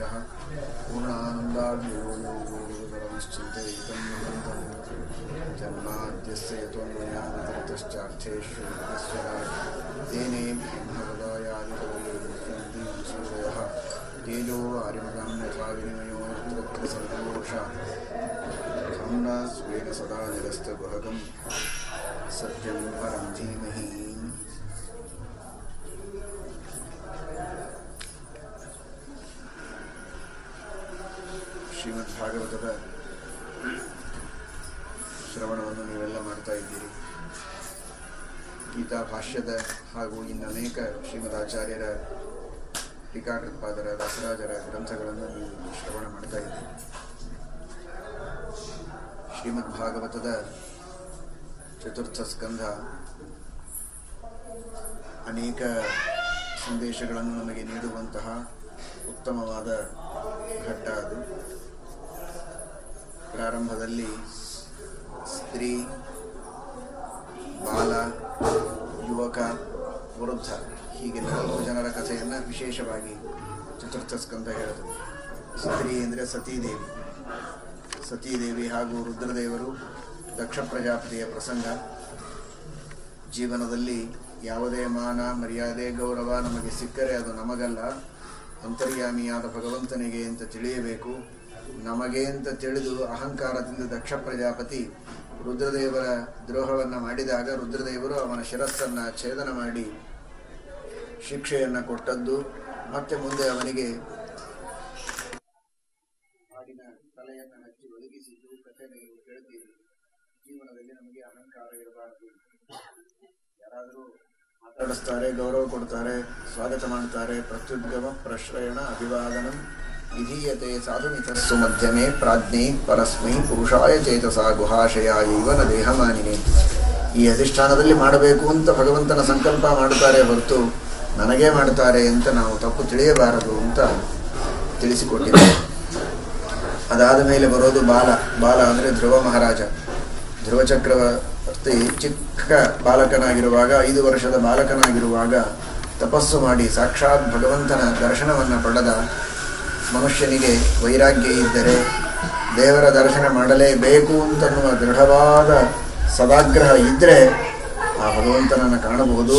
वीरः पूर्णानन्दाग्नियोगरमश्चिन्तयितं जन्माद्यस्य यतोन्मयादितरतश्चार्थेष्वराट् तेने ब्रह्मपदायादिकवयोः तेजो वारिमृगं यथा विनिमयो यत्र सर्वदोषा खम्ना स्वेन सदा निरस्तगुहकं सत्यं परं धीमहि. ಶ್ರೀಮದ್ ಭಾಗವತದ ಶ್ರವಣವನ್ನು ನೀವೆಲ್ಲ ಮಾಡ್ತಾ ಇದ್ದೀರಿ. ಗೀತಾ ಭಾಷ್ಯದ ಹಾಗೂ ಇನ್ನು ಅನೇಕ ಶ್ರೀಮದ್ ಆಚಾರ್ಯರ ಟೀಕಾಕೃತ್ಪಾದರ ದಾಸರಾಜರ ಗ್ರಂಥಗಳನ್ನು ನೀವು ಶ್ರವಣ ಮಾಡ್ತಾ ಇದ್ದೀರಿ. ಶ್ರೀಮದ್ ಭಾಗವತದ ಚತುರ್ಥ ಸ್ಕಂಧ ಅನೇಕ ಸಂದೇಶಗಳನ್ನು ನಮಗೆ ನೀಡುವಂತಹ ಉತ್ತಮವಾದ ಘಟ್ಟ ಅದು. ಪ್ರಾರಂಭದಲ್ಲಿ ಸ್ತ್ರೀ, ಬಾಲ, ಯುವಕ, ವೃದ್ಧ ಹೀಗೆ 4 ಜನರ ಕಥೆಯನ್ನು ವಿಶೇಷವಾಗಿ ಚತುರ್ಥ ಸ್ಕಂಧ ಹೇಳುತ್ತದೆ. ಸ್ತ್ರೀ ಅಂದರೆ ಸತೀದೇವಿ ಹಾಗೂ ರುದ್ರದೇವರು, ದಕ್ಷ ಪ್ರಜಾಪತಿಯ ಪ್ರಸಂಗ. ಜೀವನದಲ್ಲಿ ಯಾವುದೇ ಮಾನ ಮರ್ಯಾದೆ ಗೌರವ ನಮಗೆ ಸಿಕ್ಕರೆ ಅದು ನಮಗಲ್ಲ, ಅಂತರ್ಯಾಮಿಯಾದ ಭಗವಂತನಿಗೆ ಅಂತ ತಿಳಿಯಬೇಕು. ನಮಗೆ ಅಂತ ತಿಳಿದು ಅಹಂಕಾರದಿಂದ ದಕ್ಷ ಪ್ರಜಾಪತಿ ರುದ್ರದೇವರ ದ್ರೋಹವನ್ನು ಮಾಡಿದಾಗ ರುದ್ರದೇವರು ಅವನ ಶಿರಸ್ಸನ್ನು ಛೇದನ ಮಾಡಿ ಶಿಕ್ಷೆಯನ್ನು ಕೊಟ್ಟದ್ದು, ಮತ್ತೆ ಮುಂದೆ ಅವನಿಗೆ ಹಾಡಿನ ತಲೆಯನ್ನು ಹಚ್ಚಿ ಒದಗಿಸಿದ್ದು ಕಥೆ ನೀವು ಕೇಳ್ತೀರಿ. ಜೀವನದಲ್ಲಿ ನಮಗೆ ಅಹಂಕಾರ ಇರಬಾರದು. ಯಾರಾದರೂ ಮಾತಾಡಿಸ್ತಾರೆ, ಗೌರವ ಕೊಡ್ತಾರೆ, ಸ್ವಾಗತ ಮಾಡ್ತಾರೆ, ಪ್ರತ್ಯುದ್ಗಮ ಪ್ರಶ್ರಯಣ ಅಭಿವಾದನಂ ವಿಧೀಯತೆ ಸಾಧುಮಿತಸ್ಸು ಮಧ್ಯಮೇ ಪ್ರಾಜ್ಞೆ ಪರಸ್ಮೈ ಪುರುಷಾಯ ಚೇತಸ ಗುಹಾಶಯ ಇವನ ದೇಹಮಾನಿನೇ. ಈ ಅಧಿಷ್ಠಾನದಲ್ಲಿ ಮಾಡಬೇಕು ಅಂತ ಭಗವಂತನ ಸಂಕಲ್ಪ ಮಾಡುತ್ತಾರೆ ಹೊರತು ನನಗೇ ಮಾಡ್ತಾರೆ ಅಂತ ನಾವು ತಪ್ಪು ತಿಳಿಯಬಾರದು ಅಂತ ತಿಳಿಸಿಕೊಟ್ಟಿದ್ದಾರೆ. ಅದಾದ ಮೇಲೆ ಬರೋದು ಬಾಲ ಅಂದರೆ ಧ್ರುವ ಮಹಾರಾಜ. ಧ್ರುವ ಚಕ್ರವರ್ತಿ ಚಿಕ್ಕ ಬಾಲಕನಾಗಿರುವಾಗ, 5 ವರ್ಷದ ಬಾಲಕನಾಗಿರುವಾಗ ತಪಸ್ಸು ಮಾಡಿ ಸಾಕ್ಷಾತ್ ಭಗವಂತನ ದರ್ಶನವನ್ನು ಪಡೆದ ಮನುಷ್ಯನಿಗೆ ವೈರಾಗ್ಯ ಇದ್ದರೆ ದೇವರ ದರ್ಶನ ಮಾಡಲೇಬೇಕು ಅಂತನ್ನುವ ದೃಢವಾದ ಸದಾಗ್ರಹ ಇದ್ದರೆ ಆ ಭಗವಂತನನ್ನು ಕಾಣಬಹುದು.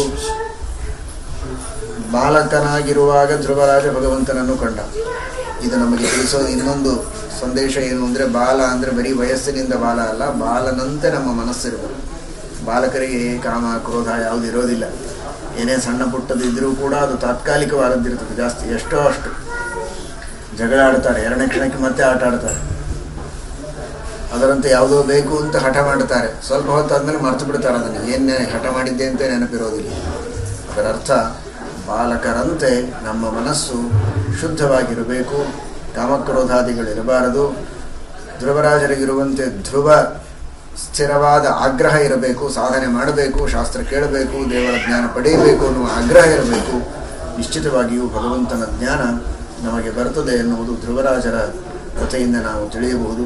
ಬಾಲಕನಾಗಿರುವಾಗ ಧ್ರುವರಾಜ ಭಗವಂತನನ್ನು ಕಂಡ. ಇದು ನಮಗೆ ತಿಳಿಸೋದು ಇನ್ನೊಂದು ಸಂದೇಶ ಏನು ಅಂದರೆ, ಬಾಲ ಅಂದರೆ ಬರೀ ವಯಸ್ಸಿನಿಂದ ಬಾಲ ಅಲ್ಲ, ಬಾಲನಂತೆ ನಮ್ಮ ಮನಸ್ಸಿರಬೇಕು. ಬಾಲಕರಿಗೆ ಕಾಮ ಕ್ರೋಧ ಯಾವುದು ಇರೋದಿಲ್ಲ. ಏನೇ ಸಣ್ಣ ಪುಟ್ಟದಿದ್ದರೂ ಕೂಡ ಅದು ತಾತ್ಕಾಲಿಕವಾದದ್ದಿರ್ತದೆ. ಜಾಸ್ತಿ ಎಷ್ಟೋ ಅಷ್ಟು ಜಗಳ ಆಡ್ತಾರೆ, 2ನೇ ಕ್ಷಣಕ್ಕೆ ಮತ್ತೆ ಆಟ ಆಡ್ತಾರೆ. ಅದರಂತೆ ಯಾವುದೋ ಬೇಕು ಅಂತ ಹಠ ಮಾಡುತ್ತಾರೆ, ಸ್ವಲ್ಪ ಹೊತ್ತಾದ್ಮೇಲೆ ಮರ್ತು ಬಿಡ್ತಾರೆ. ಅದನ್ನು ಏನೇ ಹಠ ಮಾಡಿದ್ದೆ ಅಂತ ನೆನಪಿರೋದಿಲ್ಲ. ಅದರ ಅರ್ಥ ಬಾಲಕರಂತೆ ನಮ್ಮ ಮನಸ್ಸು ಶುದ್ಧವಾಗಿರಬೇಕು, ಕಾಮಕ್ರೋಧಾದಿಗಳಿರಬಾರದು. ಧ್ರುವರಾಜರಿಗಿರುವಂತೆ ಧ್ರುವ ಸ್ಥಿರವಾದ ಆಗ್ರಹ ಇರಬೇಕು, ಸಾಧನೆ ಮಾಡಬೇಕು, ಶಾಸ್ತ್ರ ಕೇಳಬೇಕು, ದೇವರ ಜ್ಞಾನ ಪಡೆಯಬೇಕು ಅನ್ನುವ ಆಗ್ರಹ ಇರಬೇಕು. ನಿಶ್ಚಿತವಾಗಿಯೂ ಭಗವಂತನ ಜ್ಞಾನ ನಮಗೆ ಬರ್ತದೆ ಎನ್ನುವುದು ಧ್ರುವರಾಜರ ಕಥೆಯಿಂದ ನಾವು ತಿಳಿಯಬಹುದು.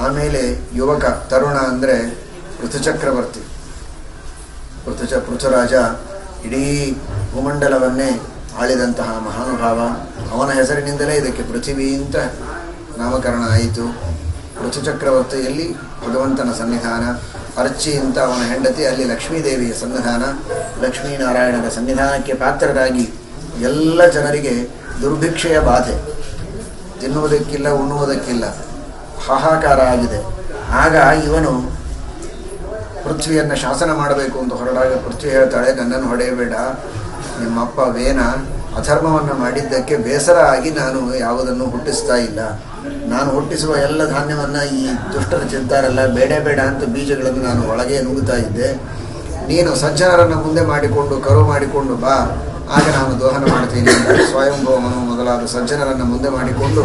ಆಮೇಲೆ ಯುವಕ, ತರುಣ ಅಂದರೆ ಪೃಥುಚಕ್ರವರ್ತಿ. ಪೃಥುರಾಜ ಇಡೀ ಭೂಮಂಡಲವನ್ನೇ ಆಳಿದಂತಹ ಮಹಾನುಭಾವ. ಅವನ ಹೆಸರಿನಿಂದಲೇ ಇದಕ್ಕೆ ಪೃಥಿವಿ ಅಂತ ನಾಮಕರಣ ಆಯಿತು. ಪೃಥುಚಕ್ರವರ್ತಿಯಲ್ಲಿ ಭಗವಂತನ ಸನ್ನಿಧಾನ, ಅರ್ಚಿ ಅಂತ ಅವನ ಹೆಂಡತಿ, ಅಲ್ಲಿ ಲಕ್ಷ್ಮೀದೇವಿಯ ಸನ್ನಿಧಾನ. ಲಕ್ಷ್ಮೀನಾರಾಯಣರ ಸನ್ನಿಧಾನಕ್ಕೆ ಪಾತ್ರರಾಗಿ ಎಲ್ಲ ಜನರಿಗೆ ದುರ್ಭಿಕ್ಷೆಯ ಬಾಧೆ, ತಿನ್ನುವುದಕ್ಕಿಲ್ಲ, ಉಣ್ಣುವುದಕ್ಕಿಲ್ಲ, ಹಾಹಾಕಾರ ಆಗಿದೆ. ಆಗ ಇವನು ಪೃಥ್ವಿಯನ್ನು ಶಾಸನ ಮಾಡಬೇಕು ಅಂತ ಹೊರಡಾಗ ಪೃಥ್ವಿ ಹೇಳ್ತಾಳೆ, ನನ್ನನ್ನು ಹೊಡೆಯಬೇಡ, ನಿಮ್ಮಪ್ಪ ವೇನ ಅಧರ್ಮವನ್ನು ಮಾಡಿದ್ದಕ್ಕೆ ಬೇಸರ ಆಗಿ ನಾನು ಯಾವುದನ್ನು ಹುಟ್ಟಿಸ್ತಾ ಇಲ್ಲ. ನಾನು ಹುಟ್ಟಿಸುವ ಎಲ್ಲ ಧಾನ್ಯವನ್ನು ಈ ದುಷ್ಟರು ತಿಂತಾರಲ್ಲ, ಬೇಡ ಅಂತ ಬೀಜಗಳನ್ನು ನಾನು ಒಳಗೆ ನುಗ್ಗುತ್ತಾ ಇದ್ದೆ. ನೀನು ಸಜ್ಜನರನ್ನು ಮುಂದೆ ಮಾಡಿಕೊಂಡು ಕರು ಮಾಡಿಕೊಂಡು ಬಾ, ಆಗ ನಾನು ದೋಹನ ಮಾಡ್ತೀನಿ. ಸ್ವಯಂಭವನು ಮೊದಲಾದ ಸಜ್ಜನರನ್ನು ಮುಂದೆ ಮಾಡಿಕೊಂಡು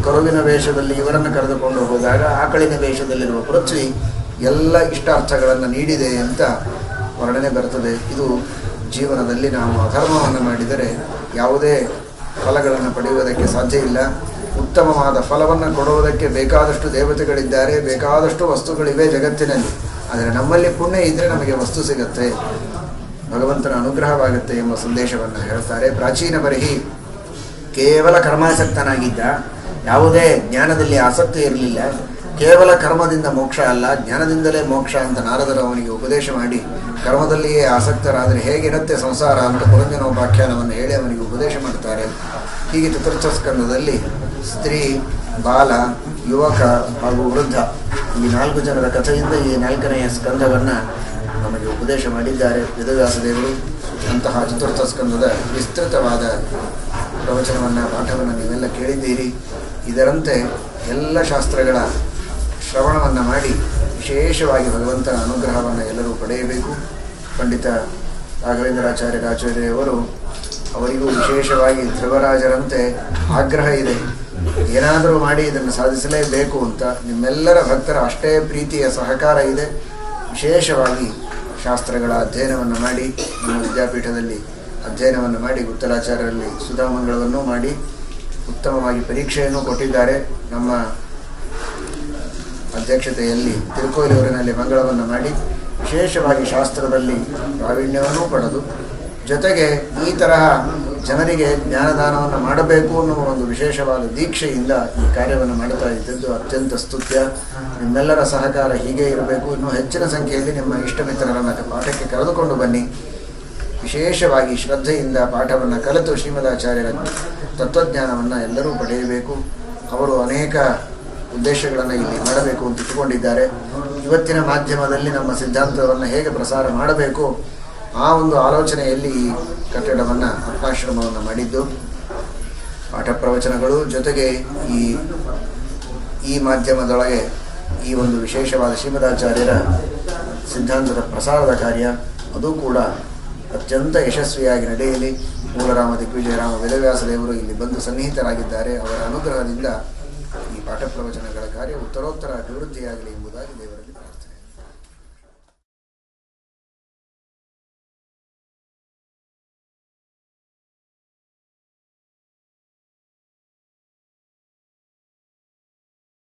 ಕರುವಿನ ವೇಷದಲ್ಲಿ ಇವರನ್ನು ಕರೆದುಕೊಂಡು ಹೋದಾಗ ಆಕಳಿನ ವೇಷದಲ್ಲಿರುವ ಪೃಥ್ವಿ ಎಲ್ಲ ಇಷ್ಟಾರ್ಥಗಳನ್ನು ನೀಡಿದೆ ಅಂತ ವರ್ಣನೆ ಬರ್ತದೆ. ಇದು ಜೀವನದಲ್ಲಿ ನಾವು ಅಧರ್ಮವನ್ನು ಮಾಡಿದರೆ ಯಾವುದೇ ಫಲಗಳನ್ನು ಪಡೆಯುವುದಕ್ಕೆ ಸಾಧ್ಯ ಇಲ್ಲ. ಉತ್ತಮವಾದ ಫಲವನ್ನು ಕೊಡುವುದಕ್ಕೆ ಬೇಕಾದಷ್ಟು ದೇವತೆಗಳಿದ್ದಾರೆ, ಬೇಕಾದಷ್ಟು ವಸ್ತುಗಳಿವೆ ಜಗತ್ತಿನಲ್ಲಿ. ಆದರೆ ನಮ್ಮಲ್ಲಿ ಪುಣ್ಯ ಇದ್ದರೆ ನಮಗೆ ವಸ್ತು ಸಿಗುತ್ತೆ, ಭಗವಂತನ ಅನುಗ್ರಹವಾಗುತ್ತೆ ಎಂಬ ಸಂದೇಶವನ್ನು ಹೇಳ್ತಾರೆ. ಪ್ರಾಚೀನ ಬರಹಿ ಕೇವಲ ಕರ್ಮಾಸಕ್ತನಾಗಿದ್ದ, ಯಾವುದೇ ಜ್ಞಾನದಲ್ಲಿ ಆಸಕ್ತಿ ಇರಲಿಲ್ಲ. ಕೇವಲ ಕರ್ಮದಿಂದ ಮೋಕ್ಷ ಅಲ್ಲ, ಜ್ಞಾನದಿಂದಲೇ ಮೋಕ್ಷ ಅಂತ ನಾರದರು ಅವನಿಗೆ ಉಪದೇಶ ಮಾಡಿ, ಕರ್ಮದಲ್ಲಿಯೇ ಆಸಕ್ತರಾದರೆ ಹೇಗಿರುತ್ತೆ ಸಂಸಾರ ಅಂತ ಪುರಂಜನೋಪಾಖ್ಯಾನವನ್ನು ಹೇಳಿ ಅವನಿಗೆ ಉಪದೇಶ ಮಾಡ್ತಾರೆ. ಹೀಗೆ ಚತುರ್ಥ ಸ್ಕಂದದಲ್ಲಿ ಸ್ತ್ರೀ, ಬಾಲ, ಯುವಕ ಹಾಗೂ ವೃದ್ಧ ಈ 4 ಜನರ ಕಥೆಯಿಂದ ಈ 4ನೆಯ ಸ್ಕಂದವನ್ನು ನಮಗೆ ಉಪದೇಶ ಮಾಡಿದ್ದಾರೆ ವೇದವ್ಯಾಸದೇವರು. ಅಂತಹ ಚತುರ್ಥ ಸ್ಕಂದದ ವಿಸ್ತೃತವಾದ ಪ್ರವಚನವನ್ನು, ಪಾಠವನ್ನು ನೀವೆಲ್ಲ ಕೇಳಿದ್ದೀರಿ. ಇದರಂತೆ ಎಲ್ಲ ಶಾಸ್ತ್ರಗಳ ಶ್ರವಣವನ್ನು ಮಾಡಿ ವಿಶೇಷವಾಗಿ ಭಗವಂತನ ಅನುಗ್ರಹವನ್ನು ಎಲ್ಲರೂ ಪಡೆಯಬೇಕು. ಪಂಡಿತ ರಾಘವೇಂದ್ರಾಚಾರ್ಯರಾಚಾರ್ಯವರು ಅವರಿಗೂ ವಿಶೇಷವಾಗಿ ಧ್ರುವರಾಜರಂತೆ ಆಗ್ರಹ ಇದೆ, ಏನಾದರೂ ಮಾಡಿ ಇದನ್ನು ಸಾಧಿಸಲೇಬೇಕು ಅಂತ. ನಿಮ್ಮೆಲ್ಲರ ಭಕ್ತರ ಅಷ್ಟೇ ಪ್ರೀತಿಯ ಸಹಕಾರ ಇದೆ. ವಿಶೇಷವಾಗಿ ಶಾಸ್ತ್ರಗಳ ಅಧ್ಯಯನವನ್ನು ಮಾಡಿ, ನಮ್ಮ ವಿದ್ಯಾಪೀಠದಲ್ಲಿ ಅಧ್ಯಯನವನ್ನು ಮಾಡಿ, ಉತ್ತರಾಚಾರ್ಯರಲ್ಲಿ ಸುಧಾಮಂಗಳವನ್ನೂ ಮಾಡಿ ಉತ್ತಮವಾಗಿ ಪರೀಕ್ಷೆಯನ್ನು ಕೊಟ್ಟಿದ್ದಾರೆ. ನಮ್ಮ ಅಧ್ಯಕ್ಷತೆಯಲ್ಲಿ ತಿರುಕೋಯಿಲೂರಿನಲ್ಲಿ ಮಂಗಳವನ್ನು ಮಾಡಿ ವಿಶೇಷವಾಗಿ ಶಾಸ್ತ್ರದಲ್ಲಿ ಪ್ರಾವೀಣ್ಯವನ್ನೂ ಪಡೆದು, ಜೊತೆಗೆ ಈ ತರಹ ಜನರಿಗೆ ಜ್ಞಾನದಾನವನ್ನು ಮಾಡಬೇಕು ಅನ್ನುವ ಒಂದು ವಿಶೇಷವಾದ ದೀಕ್ಷೆಯಿಂದ ಈ ಕಾರ್ಯವನ್ನು ಮಾಡುತ್ತಾ ಇದ್ದದ್ದು ಅತ್ಯಂತ ಸ್ತುತ್ಯ. ನಿಮ್ಮೆಲ್ಲರ ಸಹಕಾರ ಹೀಗೆ ಇರಬೇಕು. ಇನ್ನೂ ಹೆಚ್ಚಿನ ಸಂಖ್ಯೆಯಲ್ಲಿ ನಿಮ್ಮ ಇಷ್ಟ ಮಿತ್ರರನ್ನು ಪಾಠಕ್ಕೆ ಕರೆದುಕೊಂಡು ಬನ್ನಿ. ವಿಶೇಷವಾಗಿ ಶ್ರದ್ಧೆಯಿಂದ ಪಾಠವನ್ನು ಕಲಿತು ಶ್ರೀಮದಾಚಾರ್ಯರ ತತ್ವಜ್ಞಾನವನ್ನು ಎಲ್ಲರೂ ಪಡೆಯಬೇಕು. ಅವರು ಅನೇಕ ಉದ್ದೇಶಗಳನ್ನು ಇಲ್ಲಿ ಮಾಡಬೇಕು ಅಂತ ಇಟ್ಟುಕೊಂಡಿದ್ದಾರೆ. ಇವತ್ತಿನ ಮಾಧ್ಯಮದಲ್ಲಿ ನಮ್ಮ ಸಿದ್ಧಾಂತವನ್ನು ಹೇಗೆ ಪ್ರಸಾರ ಮಾಡಬೇಕು ಆ ಒಂದು ಆಲೋಚನೆಯಲ್ಲಿ ಈ ಕಟ್ಟಡವನ್ನು, ಆತ್ಮಾಶ್ರಮವನ್ನು ಮಾಡಿದ್ದು. ಪಾಠ ಪ್ರವಚನಗಳು ಜೊತೆಗೆ ಈ ಮಾಧ್ಯಮದೊಳಗೆ ಈ ಒಂದು ವಿಶೇಷವಾದ ಶ್ರೀಮದಾಚಾರ್ಯರ ಸಿದ್ಧಾಂತದ ಪ್ರಸಾರದ ಕಾರ್ಯ ಅದು ಕೂಡ ಅತ್ಯಂತ ಯಶಸ್ವಿಯಾಗಿ ನಡೆಯಲಿ. ಮೂಲರಾಮ ದಿಗ್ವಿಜಯರಾಮ ವೇದವ್ಯಾಸದೇವರು ಇಲ್ಲಿ ಬಂದು ಸನ್ನಿಹಿತರಾಗಿದ್ದಾರೆ. ಅವರ ಅನುಗ್ರಹದಿಂದ ಈ ಪಾಠ ಪ್ರವಚನಗಳ ಕಾರ್ಯ ಉತ್ತರೋತ್ತರ ಅಭಿವೃದ್ಧಿಯಾಗಲಿ ಎಂಬುದಾಗಿ ದೇವರಲ್ಲಿ